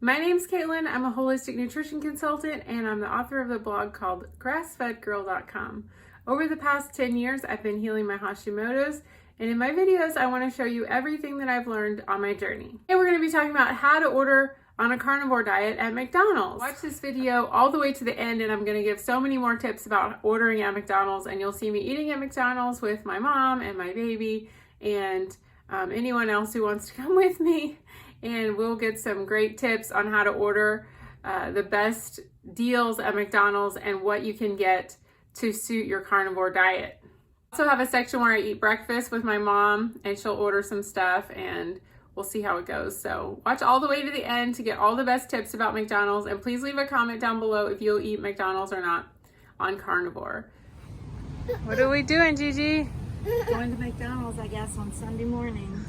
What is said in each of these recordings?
My name's Caitlin. I'm a holistic nutrition consultant and I'm the author of the blog called grassfedgirl.com. Over the past 10 years, I've been healing my Hashimoto's, and in my videos, I want to show you everything that I've learned on my journey. Today we're going to be talking about how to order on a carnivore diet at McDonald's. Watch this video all the way to the end and I'm going to give so many more tips about ordering at McDonald's, and you'll see me eating at McDonald's with my mom and my baby and anyone else who wants to come with me, and we'll get some great tips on how to order the best deals at McDonald's and what you can get to suit your carnivore diet. I also have a section where I eat breakfast with my mom and she'll order some stuff and we'll see how it goes. So watch all the way to the end to get all the best tips about McDonald's, and please leave a comment down below if you'll eat McDonald's or not on carnivore. What are we doing, Gigi? Going to McDonald's, I guess, on Sunday morning.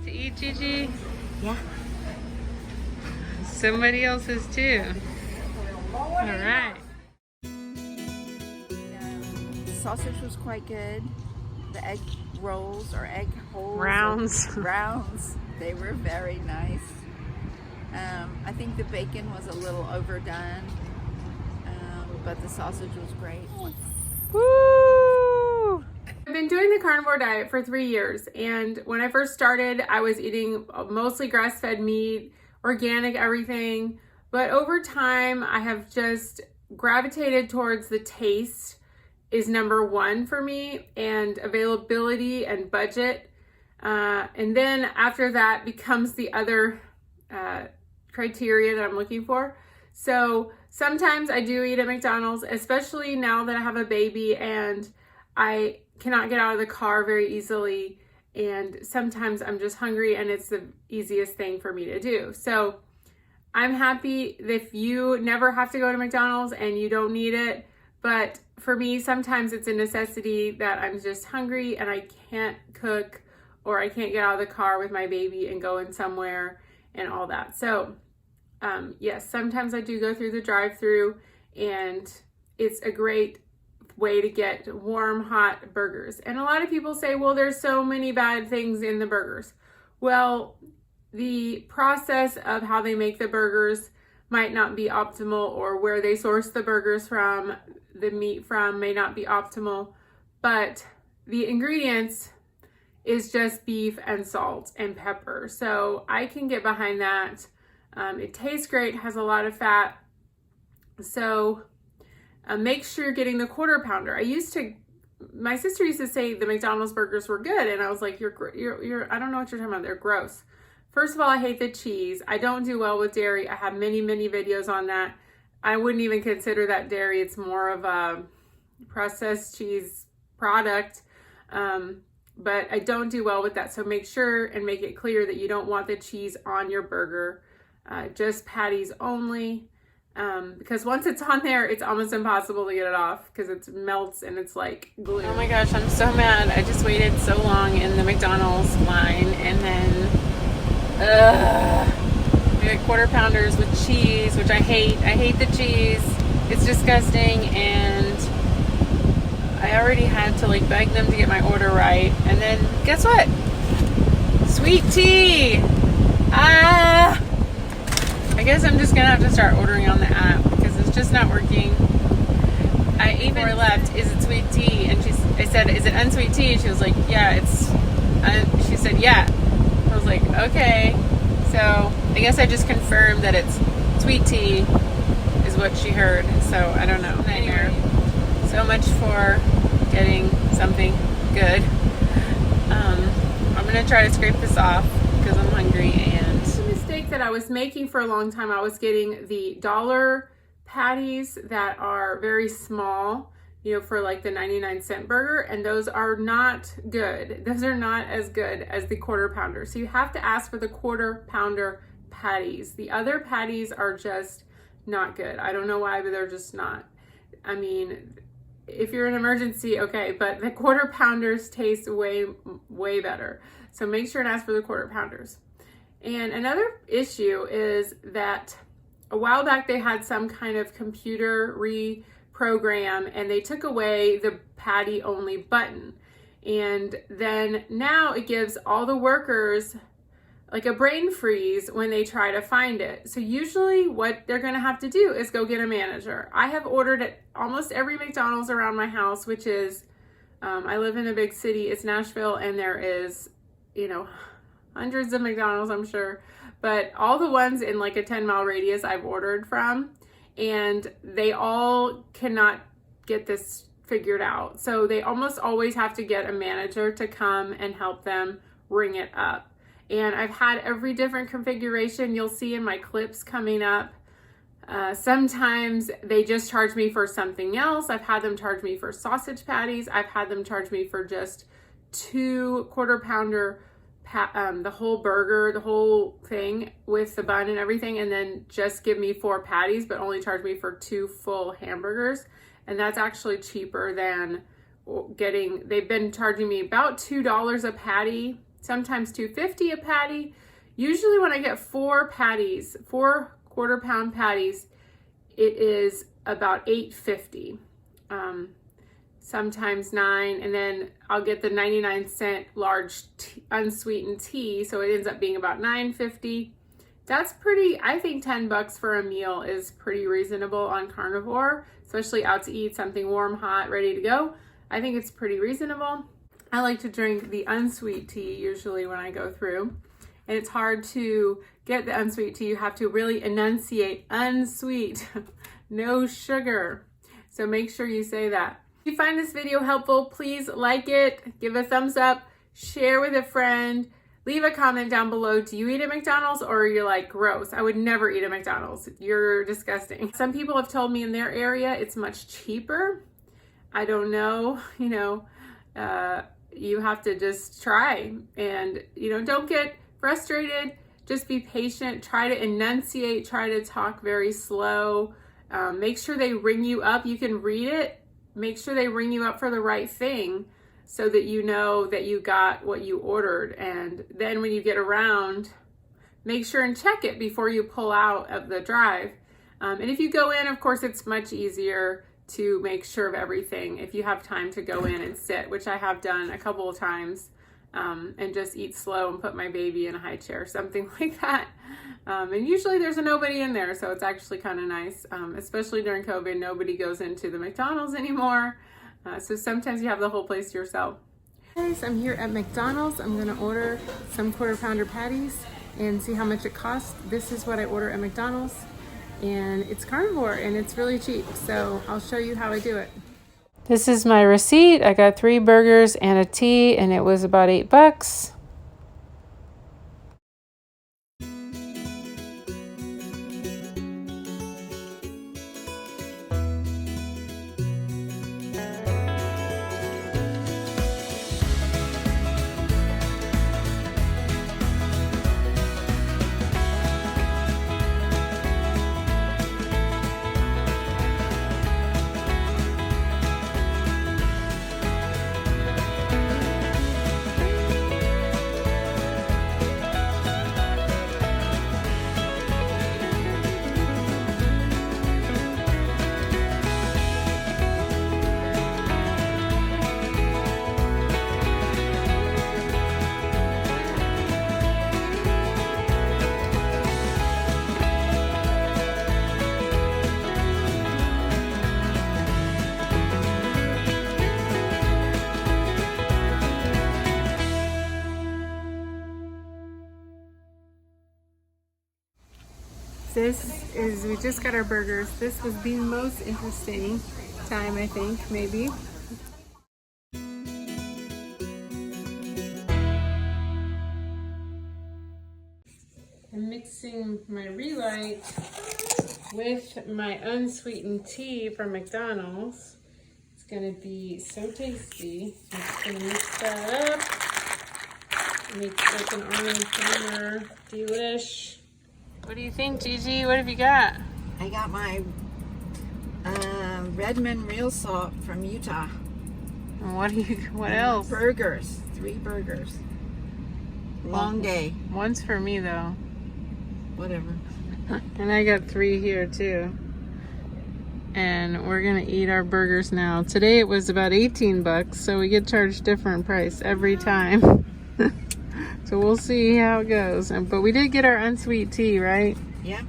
To eat, Gigi? Yeah. Somebody else's too. All right. The sausage was quite good. The egg rolls or egg holes. Rounds. They were very nice. I think the bacon was a little overdone, but the sausage was great. Woo! I've been doing the carnivore diet for 3 years, and when I first started, I was eating mostly grass-fed meat, organic everything, but over time, I have just gravitated towards the taste is number one for me, and availability and budget. And then after that becomes the other criteria that I'm looking for. So sometimes I do eat at McDonald's, especially now that I have a baby and I cannot get out of the car very easily. And sometimes I'm just hungry and it's the easiest thing for me to do. So I'm happy if you never have to go to McDonald's and you don't need it. But for me, sometimes it's a necessity that I'm just hungry and I can't cook, or I can't get out of the car with my baby and go in somewhere and all that. So yes, sometimes I do go through the drive-thru, and it's a great way to get warm, hot burgers. And a lot of people say, well, there's so many bad things in the burgers. Well, the process of how they make the burgers might not be optimal, or where they source the burgers from, the meat from, may not be optimal, but the ingredients is just beef and salt and pepper. So I can get behind that. It tastes great, has a lot of fat. So make sure you're getting the quarter pounder. My sister used to say the McDonald's burgers were good, and I was like, I don't know what you're talking about, they're gross. First of all, I hate the cheese. I don't do well with dairy. I have many videos on that. I wouldn't even consider that dairy. It's more of a processed cheese product. But I don't do well with that. So make sure and make it clear that you don't want the cheese on your burger. Just patties only. Because once it's on there, it's almost impossible to get it off because it melts and it's like glue. Oh my gosh, I'm so mad. I just waited so long in the McDonald's line, and then we got quarter pounders with cheese, which I hate. I hate the cheese. It's disgusting, and I already had to like beg them to get my order right. And then guess what? Sweet tea. I guess I'm just gonna have to start ordering on the app because it's just not working. I even left, is it sweet tea? And I said, is it unsweet tea? And she was like, yeah, she said, yeah. I was like, okay. So I guess I just confirmed that it's sweet tea is what she heard. So I don't know. Anyway, so much for getting something good. I'm gonna try to scrape this off because I'm hungry. And the mistake that I was making for a long time, I was getting the dollar patties that are very small, for like the 99-cent burger, and those are not good. Those are not as good as the quarter pounder. So you have to ask for the quarter pounder patties. The other patties are just not good. I don't know why, but they're just not. I mean, if you're in an emergency, okay, but the quarter pounders taste way better. So make sure and ask for the quarter pounders. And another issue is that a while back they had some kind of computer reprogram and they took away the patty only button. And then now it gives all the workers like a brain freeze when they try to find it. So usually what they're gonna have to do is go get a manager. I have ordered at almost every McDonald's around my house, which is, I live in a big city, it's Nashville, and there is, you know, hundreds of McDonald's, I'm sure. But all the ones in like a 10-mile radius I've ordered from, and they all cannot get this figured out. So they almost always have to get a manager to come and help them ring it up. And I've had every different configuration you'll see in my clips coming up. Sometimes they just charge me for something else. I've had them charge me for sausage patties. I've had them charge me for just 2 quarter-pounder, the whole burger, the whole thing with the bun and everything, and then just give me 4 patties, but only charge me for 2 full hamburgers. And that's actually cheaper than they've been charging me about $2 a patty, sometimes $2.50 a patty. Usually when I get 4 patties, 4 quarter-pound patties, it is about $8.50. Sometimes $9, and then I'll get the 99-cent large unsweetened tea, so it ends up being about $9.50. That's pretty, I think $10 for a meal is pretty reasonable on Carnivore, especially out to eat something warm, hot, ready to go. I think it's pretty reasonable. I like to drink the unsweet tea usually when I go through, and it's hard to get the unsweet tea. You have to really enunciate unsweet, no sugar. So make sure you say that. If you find this video helpful, please like it, give a thumbs up, share with a friend, leave a comment down below. Do you eat at McDonald's, or are you like, gross, I would never eat at McDonald's, you're disgusting? Some people have told me in their area it's much cheaper. I don't know, you know, you have to just try, and you know, don't get frustrated, just be patient, try to enunciate, try to talk very slow, make sure they ring you up. You can read it, make sure they ring you up for the right thing so that you know that you got what you ordered. And then when you get around, make sure and check it before you pull out of the drive. And if you go in, of course, it's much easier to make sure of everything if you have time to go in and sit, which I have done a couple of times, and just eat slow and put my baby in a high chair, something like that. And usually there's nobody in there, so it's actually kind of nice, especially during COVID. Nobody goes into the McDonald's anymore, so sometimes you have the whole place to yourself. Guys, I'm here at McDonald's. I'm gonna order some quarter-pounder patties and see how much it costs. This is what I order at McDonald's, and it's Carnivore and it's really cheap, so I'll show you how I do it. This is my receipt. I got 3 burgers and a tea, and it was about $8. This is, we just got our burgers. This was the most interesting time, I think, maybe. I'm mixing my Relight with my unsweetened tea from McDonald's. It's gonna be so tasty. I'm just gonna mix that up. Make like an almond creamer. Delish. What do you think, Gigi? What have you got? I got my Redmond Real Salt from Utah. And what else? Burgers. 3 burgers. Long day. One's for me though. Whatever. And I got 3 here too. And we're gonna eat our burgers now. Today it was about 18 bucks, so we get charged different price every time. So we'll see how it goes. But we did get our unsweet tea, right? Yeah.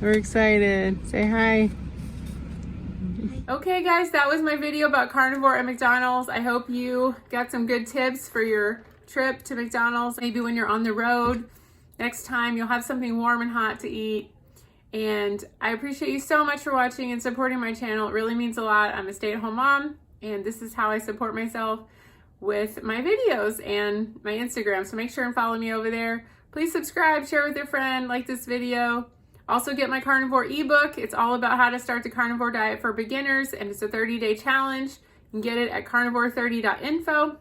We're excited. Say hi. Okay guys, that was my video about carnivore at McDonald's. I hope you got some good tips for your trip to McDonald's. Maybe when you're on the road, next time you'll have something warm and hot to eat. And I appreciate you so much for watching and supporting my channel. It really means a lot. I'm a stay-at-home mom, and this is how I support myself with my videos and my Instagram. So make sure and follow me over there. Please subscribe, share with your friend, like this video. Also get my carnivore ebook. It's all about how to start the carnivore diet for beginners, and it's a 30-day challenge. You can get it at carnivore30.info.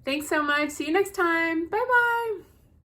Thanks so much. See you next time. Bye-bye.